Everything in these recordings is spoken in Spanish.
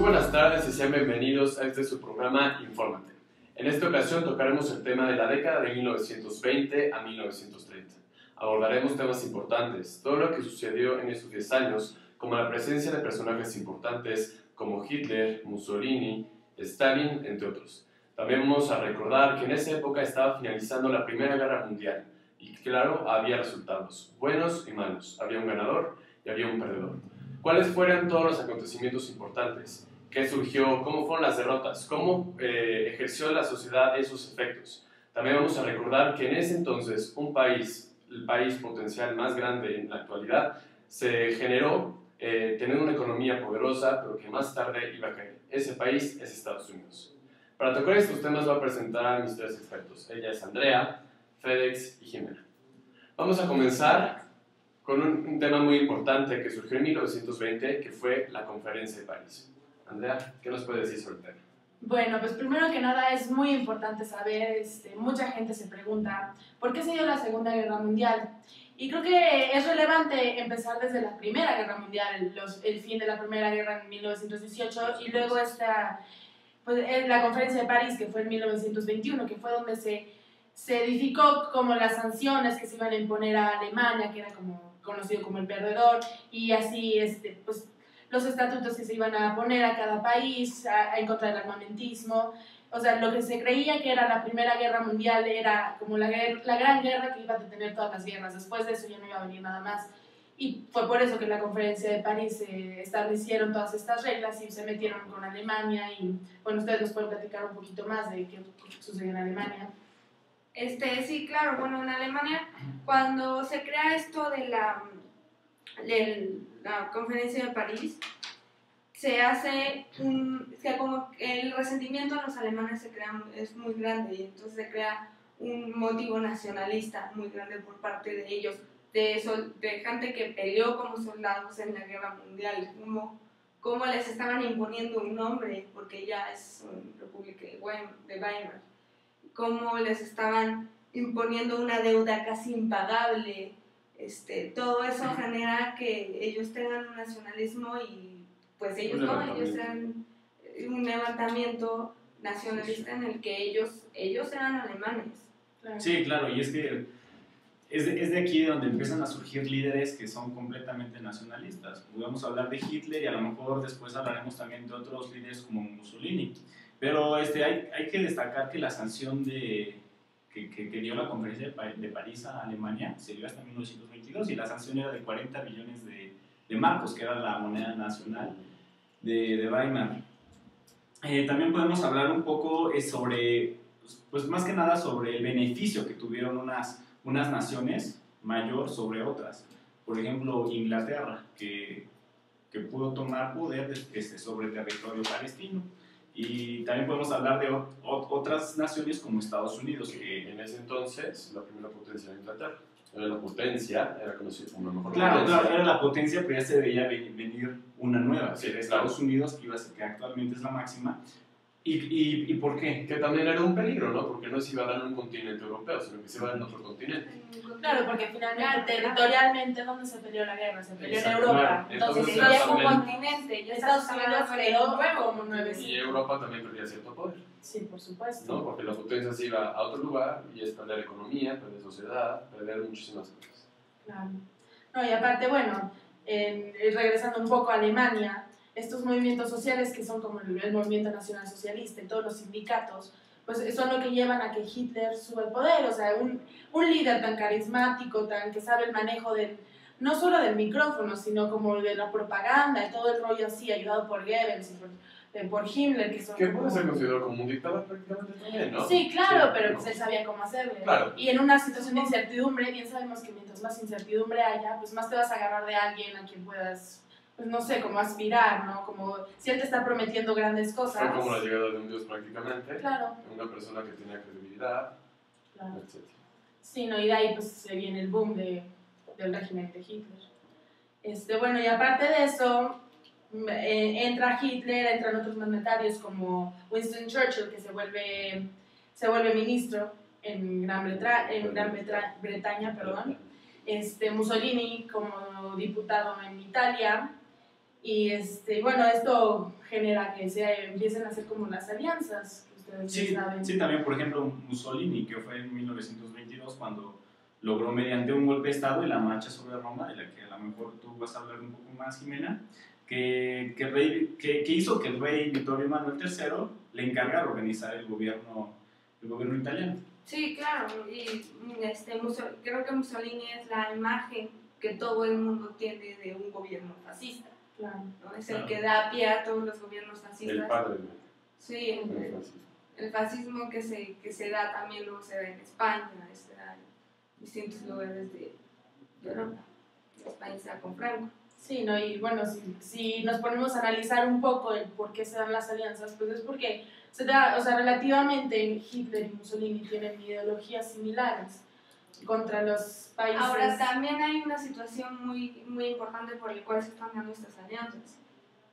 buenas tardes y sean bienvenidos a este su programa Infórmate. En esta ocasión tocaremos el tema de la década de 1920 a 1930. Abordaremos temas importantes, todo lo que sucedió en estos 10 años, como la presencia de personajes importantes como Hitler, Mussolini, Stalin, entre otros. También vamos a recordar que en esa época estaba finalizando la Primera Guerra Mundial y claro, había resultados, buenos y malos, había un ganador y había un perdedor. ¿Cuáles fueron todos los acontecimientos importantes? ¿Qué surgió? ¿Cómo fueron las derrotas? ¿Cómo ejerció la sociedad esos efectos? También vamos a recordar que en ese entonces el país potencial más grande en la actualidad, se generó teniendo una economía poderosa, pero que más tarde iba a caer. Ese país es Estados Unidos. Para tocar estos temas voy a presentar a mis tres expertos. Ella es Andrea, Félix y Jimena. Vamos a comenzar con un tema muy importante que surgió en 1920, que fue la Conferencia de París. Andrea, ¿qué nos puedes decir sobre el tema? Bueno, pues primero que nada es muy importante saber, mucha gente se pregunta, ¿por qué se dio la Segunda Guerra Mundial? Y creo que es relevante empezar desde la Primera Guerra Mundial, el fin de la Primera Guerra en 1918 y luego la Conferencia de París, que fue en 1921, que fue donde se edificó como las sanciones que se iban a imponer a Alemania, que era conocido como el perdedor, y así pues, los estatutos que se iban a poner a cada país en contra del armamentismo. O sea, lo que se creía que era la Primera Guerra Mundial era como la gran guerra que iba a detener todas las guerras. Después de eso ya no iba a venir nada más. Y fue por eso que en la Conferencia de París se establecieron todas estas reglas y se metieron con Alemania. Y bueno, ustedes nos pueden platicar un poquito más de qué sucedió en Alemania. Sí, claro, bueno, en Alemania, cuando se crea esto de la Conferencia de París, se hace como el resentimiento a los alemanes es muy grande y entonces se crea un motivo nacionalista muy grande por parte de ellos, de gente que peleó como soldados en la Guerra Mundial, como les estaban imponiendo un nombre, porque ya es una república de Weimar, cómo les estaban imponiendo una deuda casi impagable. Todo eso genera que ellos tengan un nacionalismo y pues ellos eran un levantamiento nacionalista en el que ellos eran alemanes. Claro. Sí, claro, y es que es de aquí donde empiezan a surgir líderes que son completamente nacionalistas. Podemos hablar de Hitler y a lo mejor después hablaremos también de otros líderes como Mussolini. Pero hay que destacar que la sanción que dio la Conferencia de París a Alemania se dio hasta 1922 y la sanción era de 40 billones de marcos, que era la moneda nacional de Weimar. También podemos hablar un poco sobre, pues más que nada sobre el beneficio que tuvieron unas naciones mayor sobre otras. Por ejemplo, Inglaterra, que pudo tomar poder sobre el territorio palestino. Y también podemos hablar de otras naciones como Estados Unidos, que en ese entonces la primera potencia era Inglaterra. Era la potencia, era conocida como la mejor Claro, potencia. era la potencia, pero ya se veía venir una nueva, sí, Estados Unidos, que actualmente es la máxima. ¿Y por qué? Que también era un peligro, ¿no? Porque no se iba a dar en un continente europeo, sino que se iba a dar en otro continente. Claro, porque finalmente, territorialmente, ¿dónde se peleó la guerra? Se peleó en Europa. Claro. Entonces, ya es un continente. Estados Unidos quedó como 9. Y Europa también perdía cierto poder. Sí, por supuesto. ¿No? Porque la potencia se iba a otro lugar y es perder economía, perder sociedad, perder muchísimas cosas. Claro. No, y aparte, bueno, regresando un poco a Alemania, estos movimientos sociales que son como el movimiento nacional socialista y todos los sindicatos, pues son lo que llevan a que Hitler suba al poder. O sea, un líder tan carismático, que sabe el manejo no solo del micrófono, sino como de la propaganda y todo el rollo así, ayudado por Goebbels y por Himmler, que son... Que puede ser considerado como un dictador prácticamente también, ¿no? Sí, claro, sí, pero pues él sabía cómo hacerlo. Claro. Y en una situación de incertidumbre, bien sabemos que mientras más incertidumbre haya, pues más te vas a agarrar de alguien a quien puedas... pues no sé, como aspirar, ¿no? Como si él te está prometiendo grandes cosas. Fue como la llegada de un dios prácticamente. Claro. Una persona que tenía credibilidad, claro. etc. Sí, ¿no? Y de ahí pues se viene el boom del régimen de Hitler. Bueno, y aparte de eso, entra Hitler, entran otros mandatarios como Winston Churchill, que se vuelve ministro en Gran Bretaña, perdón. Mussolini como diputado en Italia, Y bueno, esto genera que se empiecen a hacer como las alianzas, que ustedes Sí, saben. sí, también, por ejemplo, Mussolini, que fue en 1922 cuando logró mediante un golpe de Estado y la marcha sobre Roma, de la que a lo mejor tú vas a hablar un poco más, Jimena, que hizo que el rey Vittorio Emanuel III le encargara organizar el gobierno italiano. Sí, claro, y creo que Mussolini es la imagen que todo el mundo tiene de un gobierno fascista, Claro. ¿no? Es el que da pie a todos los gobiernos fascistas. El padre Sí, del fascismo. el fascismo que se da también luego se da en España, se da en distintos lugares de Europa. En España se da con Franco. Sí, ¿no? Y bueno, si nos ponemos a analizar un poco el por qué se dan las alianzas, pues es porque relativamente Hitler y Mussolini tienen ideologías similares contra los países. Ahora, también hay una situación muy, muy importante por la cual se están dando estas alianzas.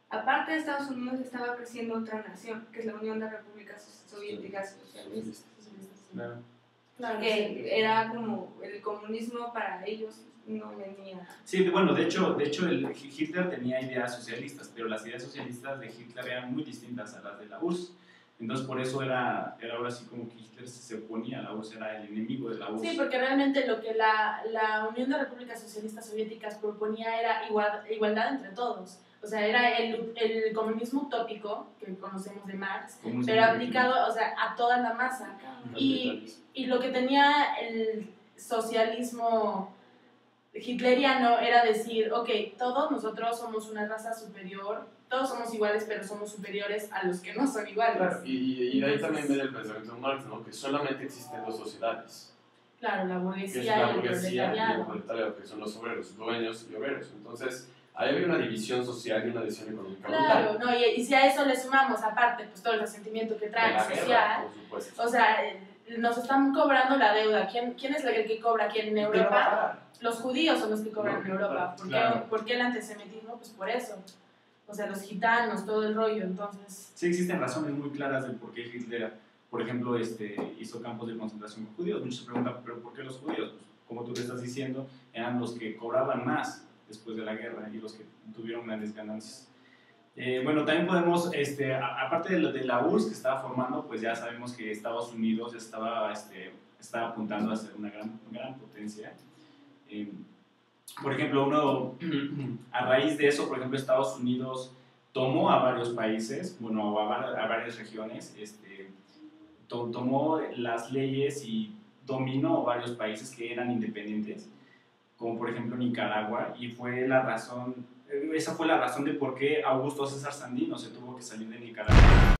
Aparte de Estados Unidos, estaba creciendo otra nación, que es la Unión de Repúblicas Soviéticas Socialistas. Claro. Claro, Que era como el comunismo para ellos no venía. Sí, bueno, de hecho Hitler tenía ideas socialistas, pero las ideas socialistas de Hitler eran muy distintas a las de la URSS. Entonces, por eso era ahora así como que Hitler se oponía a la URSS, era el enemigo de la URSS. Sí, porque realmente lo que la Unión de Repúblicas Socialistas Soviéticas proponía era igualdad entre todos. O sea, era el comunismo utópico que conocemos de Marx, pero aplicado, a toda la masa. Y lo que tenía el socialismo hitleriano era decir, ok, todos nosotros somos una raza superior, todos somos iguales, pero somos superiores a los que no son iguales. Claro, y de ahí también viene el pensamiento de Marx, ¿no? Que solamente existen dos sociedades. Claro, la Que es burguesía la y el burguesía y el proletariado. proletariado, que son los obreros, dueños y obreros. Entonces, ahí había una división social y una división económica. Claro, no, y si a eso le sumamos, aparte, pues todo el resentimiento que trae la social, guerra, por supuesto. o sea, nos están cobrando la deuda. ¿Quién es el que cobra aquí en Europa? Los judíos son los que cobran en Europa. ¿Por qué el antisemitismo? Pues por eso. O sea, los gitanos, todo el rollo, entonces... Sí, existen razones muy claras del por qué Hitler, por ejemplo, hizo campos de concentración con judíos. Muchos se preguntan, ¿pero por qué los judíos? Pues, como tú te estás diciendo, eran los que cobraban más después de la guerra y los que tuvieron grandes ganancias. Bueno, también podemos, aparte de la URSS que estaba formando, pues ya sabemos que Estados Unidos ya estaba apuntando a ser una gran potencia. Por ejemplo, a raíz de eso, por ejemplo, Estados Unidos tomó a varios países, bueno, a varias regiones, tomó las leyes y dominó varios países que eran independientes, como por ejemplo Nicaragua, y esa fue la razón de por qué Augusto César Sandino se tuvo que salir de Nicaragua.